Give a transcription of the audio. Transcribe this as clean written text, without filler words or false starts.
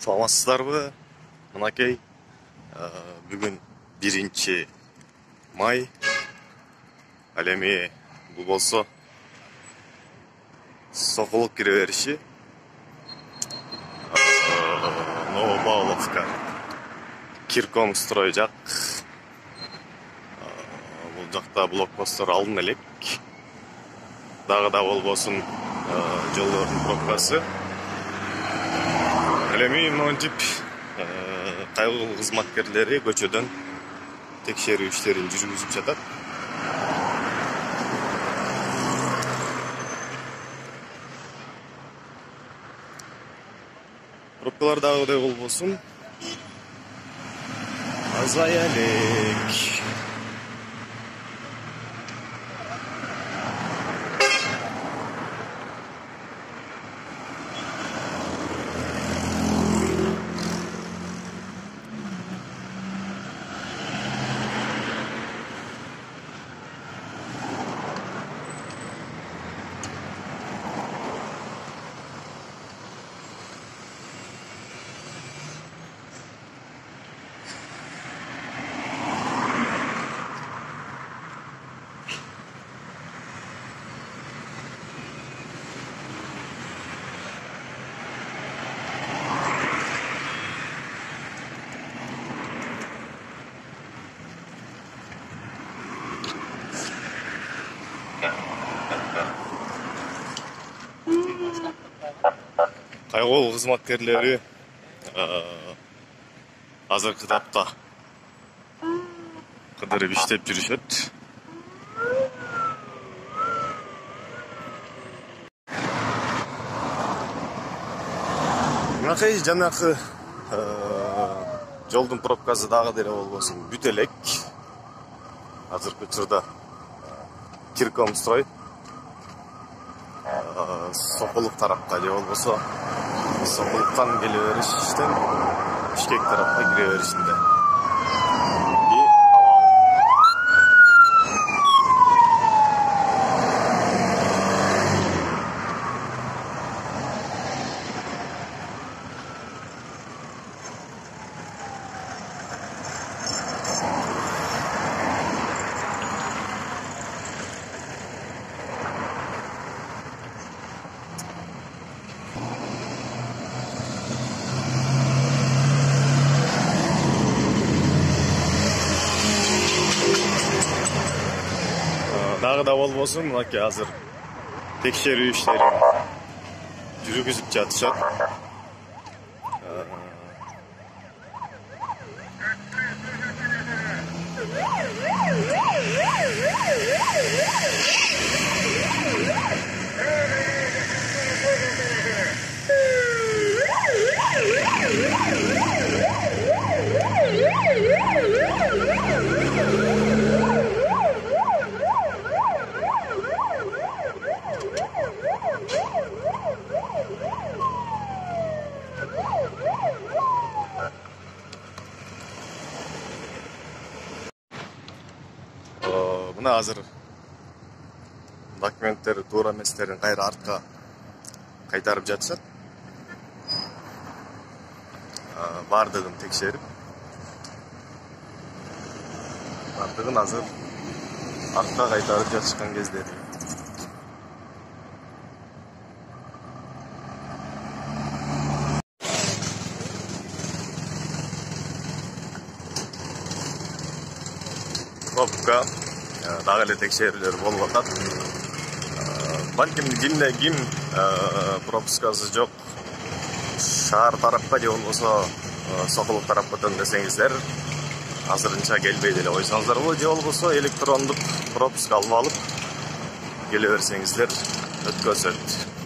Саламатсыздарбы? Мынакей, бүгүн 1-май. Ал эми бул болсо Сокулук кире бериши. Новопавловка. Киркомстрой жак. Бул жакта блокпосттор алдын элек. Дагы да болбосун жолдордун пробкасы. Ал эми монтип кайгылуу кызматкерлери көчөдөн текшерүү иштерин жүргүзүп жатат. Пробкалар дагыдай болбосун азая элек. Кайгылуу кызматкерлери азыркы тапта кыдырып иштеп жүрүшөт. Мынакей жанакы жолдун пробкасы дагы деле болбосун бүт элек. Азыркы учурда Киркомстрой Сокулук тарапка же болбосо Сокулуктан келе бериштен Бишкек тарапка кире беришинде. Дагы да болбосун мынакей азыр текшерүү иштерин жүргүзүп жатышат. Мына азыр документтери туура эместерин кайра артка кайтарып жатышат. Бардыгын текшерип, бардыгын азыр артка кайтарып жатышкан кездери. Пробка дагы эле текшерүүлөр болуп атат. Балким кимде ким пропускасы жок шаар тарапка же болбосо Сокулук тарапка өтөм десеңиздер, азырынча келбей деле койсоңуздар, же болбосо электрондук пропуска алып келе берсеңиздер өткөзөт.